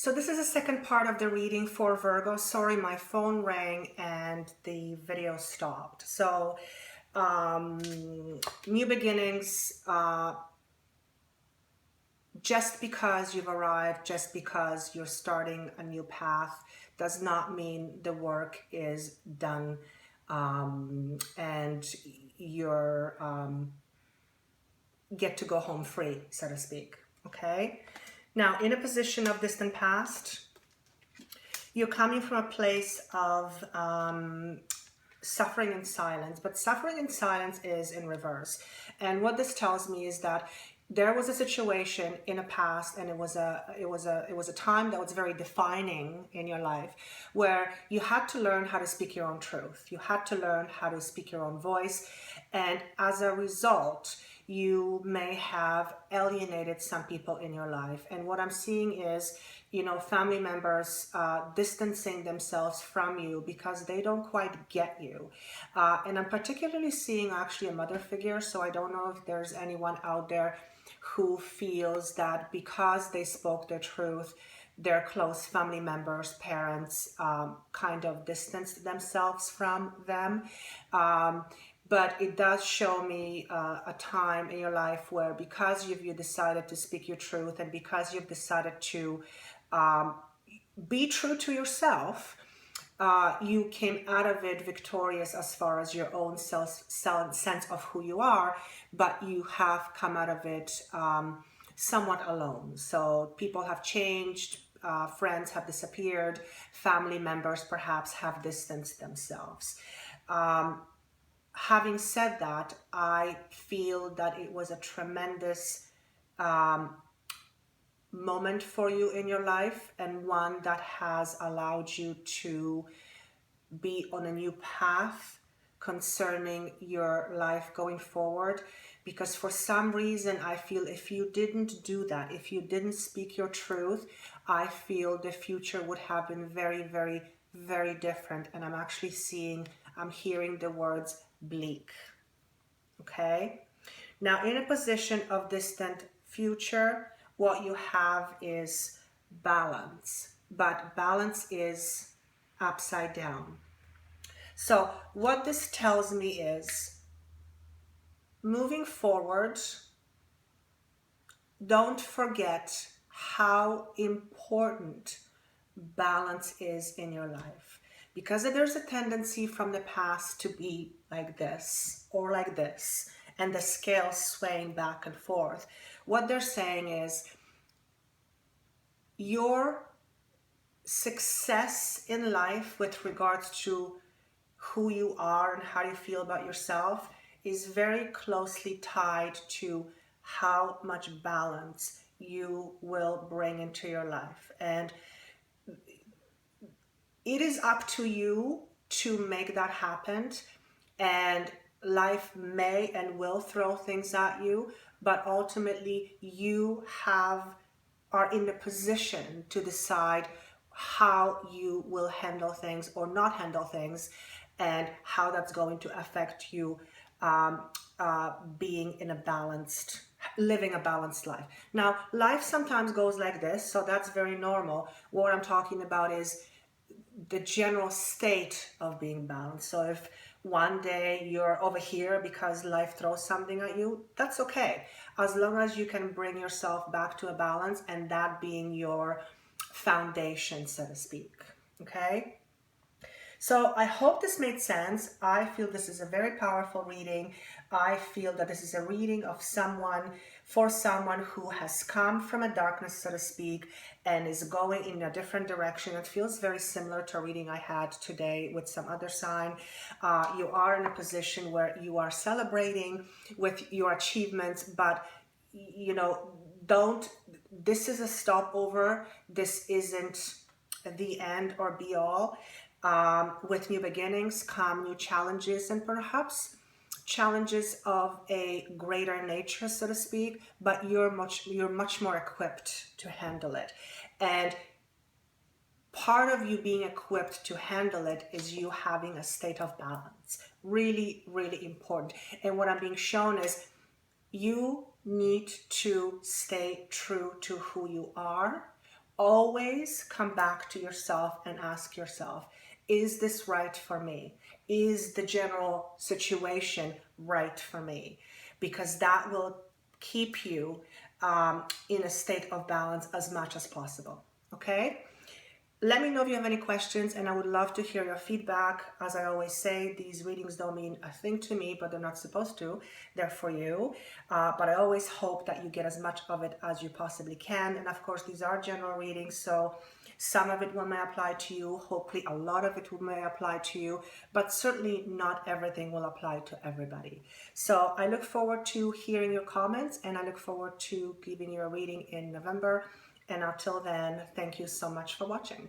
So this is the second part of the reading for Virgo. Sorry, my phone rang and the video stopped. So new beginnings, just because you've arrived, just because you're starting a new path, does not mean the work is done and you're get to go home free, so to speak. Okay? Now, in a position of distant past, you're coming from a place of suffering in silence, but suffering in silence is in reverse. And what this tells me is that there was a situation in a past, and it was a time that was very defining in your life, where you had to learn how to speak your own truth. You had to learn how to speak your own voice, and as a result, you may have alienated some people in your life. And what I'm seeing is, you know, family members distancing themselves from you because they don't quite get you. And I'm particularly seeing actually a mother figure. So I don't know if there's anyone out there who feels that because they spoke their truth, their close family members, parents, kind of distanced themselves from them. But it does show me a time in your life where, because you decided to speak your truth, and because you've decided to be true to yourself, you came out of it victorious as far as your own sense of who you are, but you have come out of it somewhat alone. So people have changed, friends have disappeared, family members perhaps have distanced themselves. Having said that, I feel that it was a tremendous moment for you in your life, and one that has allowed you to be on a new path concerning your life going forward. Because for some reason, I feel if you didn't do that, if you didn't speak your truth, I feel the future would have been very, very, very different. And I'm hearing the words bleak. Okay? Now, in a position of distant future, what you have is balance, but balance is upside down. So what this tells me is, moving forward, don't forget how important balance is in your life. Because there's a tendency from the past to be like this or like this, and the scale swaying back and forth. What they're saying is, your success in life with regards to who you are and how you feel about yourself is very closely tied to how much balance you will bring into your life. And it is up to you to make that happen. And life may and will throw things at you, but ultimately you are in the position to decide how you will handle things or not handle things, and how that's going to affect you living a balanced life. Now, life sometimes goes like this, so that's very normal. What I'm talking about is the general state of being balanced. So if one day you're over here because life throws something at you, that's okay. As long as you can bring yourself back to a balance, and that being your foundation, so to speak. Okay? So I hope this made sense. I feel this is a very powerful reading. I feel that this is a reading for someone who has come from a darkness, so to speak, and is going in a different direction. It feels very similar to a reading I had today with some other sign. You are in a position where you are celebrating with your achievements, but you know, this is a stopover. This isn't the end or be all. With new beginnings come new challenges, and perhaps challenges of a greater nature, so to speak, but you're much more equipped to handle it. And part of you being equipped to handle it is you having a state of balance. Really, really important. And what I'm being shown is, you need to stay true to who you are, always come back to yourself and ask yourself, is this right for me? Is the general situation right for me? Because that will keep you in a state of balance as much as possible. Okay? Let me know if you have any questions, and I would love to hear your feedback. As I always say, these readings don't mean a thing to me, but they're not supposed to. They're for you. But I always hope that you get as much of it as you possibly can. And of course, these are general readings, so some of it may apply to you. Hopefully, a lot of it may apply to you, but certainly not everything will apply to everybody. So I look forward to hearing your comments, and I look forward to giving you a reading in November. And until then, thank you so much for watching.